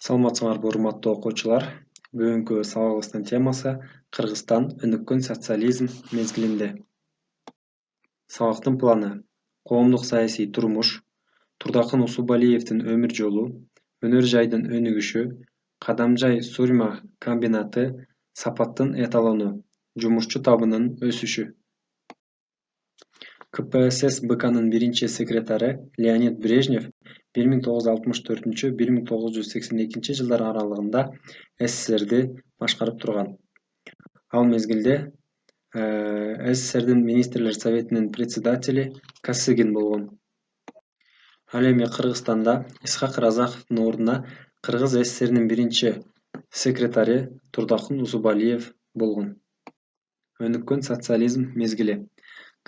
Саламатсыңарбы урматтуу окуучулар. Бүгүнкү сабагыбыздын темасы Кыргызстан өнүккөн социализм мезгилинде. Сабактын планы: коомдук саясий турмуш, Турдакын Усубалиевдин өмүр жолу, өнөр жайдын өнүгүшү, Кадамжай Сурма комбинаты, сапаттын эталону, жумушчу табынын өсүшү. КПСС БКнын биринчи секретары Леонид Брежнев 1964–1982 жылдар аралыгында СССРди башкарып турган. Ал мезгилде СССРдин министрлер советинин председатели Косыгин болгон. Ал эми Кыргызстанда Исхак Разаковдун ордуна Кыргыз СССРнин биринчи секретари Турдакын Усубалиев болгон. Өнүккөн социализм мезгили.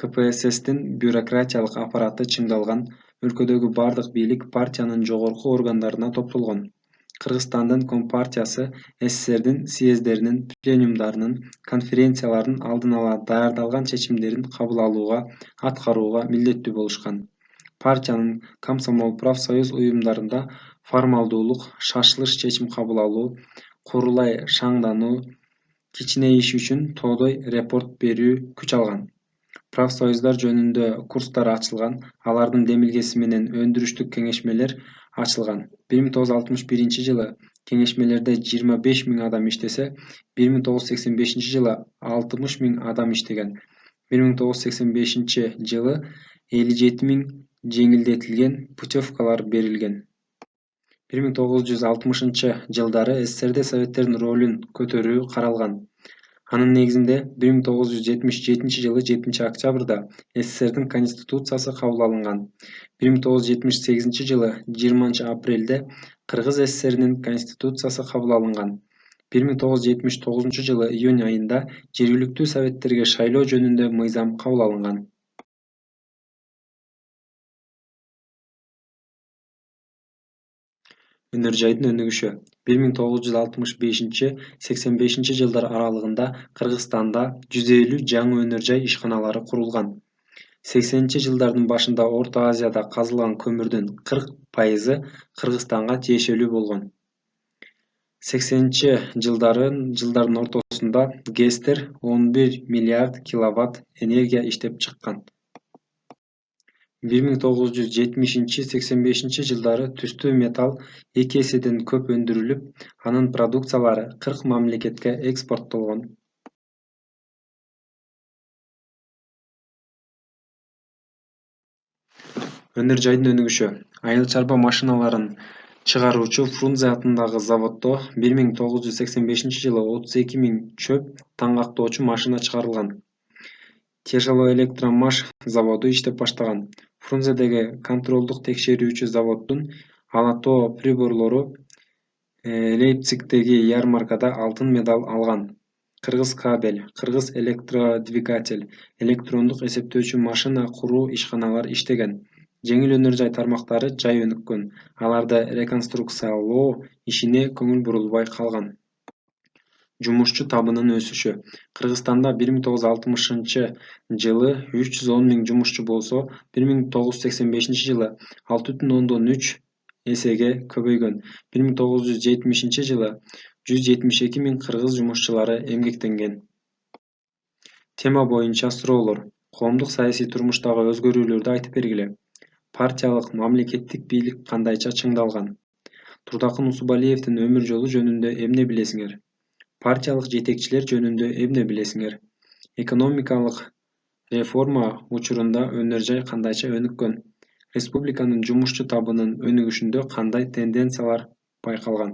КПССтин бюрократиялык аппараты чыңдалган, өлкөдөгү бардык бийлик партиянын жогорку органдарына топтолгон. Кыргызстандын Компартиясы СССРдин съезддеринин, пленумдарынын, конференциялардын алдын ала даярдалган чечимдерин кабыл алууга, аткарууга милдеттүү болушкан. Партиянын комсомол, профсоюз уюмдарында формалдуулук, шашылыш чечим кабыл алуу, курулай шаңдануу, кичине иш үчүн тоодой рапорт берүү күч алган. Профсоюздар жөнүндө курстар ачылган, алардын демилгеси менен өндүрүштүк кеңешмелер ачылган. 1961 жылы кеңешмелерде 25 000 адам иштесе, 1985 жылы 60 000 адам иштеген. 1985 жылы 57 000 жеңилдетилген путевкалар берилген. 1960 жылдары СССРде советтердин ролун көтөрүү каралган. Анын негизинде 1977 жылы 7 октябрда СССРдин Конституциясы кабыл алынган. 1978 жылы 20 апрелде Кыргыз СССРинин Конституциясы кабыл алынган. 1979 жылы июнь айында жергиликтүү советтерге шайлоо жөнүндө мыйзам кабыл алынган. Өнөр жайдын өнүгүшү. 1965–85 жылдар аралыгында Кыргызстанда 150 жаңы өнөр жай ишканалары курулган. 80-жылдардын башында Орто Азияда казылган көмүрдүн 40% Кыргызстанга тиешелүү болгон. 80-жылдардын ортосунда ГЭСтер 11 миллиард киловатт энергия иштеп чыккан. 1970–85 жылдары түстүү металл 2 эседен көп өндүрүлүп, анын продукциялары 40 мамлекетке экспорттолгон. Өнөр жайдын өнүгүшү. Айыл чарба машиналарын чыгаруучу Фрунзе атындагы заводдо 1985 жылы 32 000 чөп таңгактоочу машина чыгарылган. Тяжелоэлектромаш заводу иштеп баштаган. Фрунзедеги контролдук текшерүүчү заводдун ала тоо приборлору Лейпцигдеги ярмаркада алтын медаль алган. Кыргыз кабель, Кыргыз электродвигатель, электрондук эсептөөчү машина куруу ишканалар иштеген. Жеңил өнөр жай тармактары жай өнүккөн. Аларды реконструкциялоо ишине көңүл бурулбай калган. Жумушчу табынын өсүшү. Кыргызстанда 1960 жылы 310 000 жумушчу болсо, 1985 жылы 6,3 эсеге көбөйгөн. 1970 жылы 172 000 кыргыз жумушчулары эмгектенген. Тема боюнча суроолор. Коомдук саясий турмуштагы өзгөрүүлөрдү айтып бергиле. Партиялык мамлекеттик бийлик кандайча чыңдалган? Турдакын Усубалиевдин өмүр жолу жөнүндө эмне билесиңер? Партиялык жетекчилер жөнүндө эмне билесиңер? Экономикалык реформа учурунда өнөр жай кандайча өнүккөн? Республиканын жумушчу табынын өнүгүшүндө кандай тенденциялар байкалган?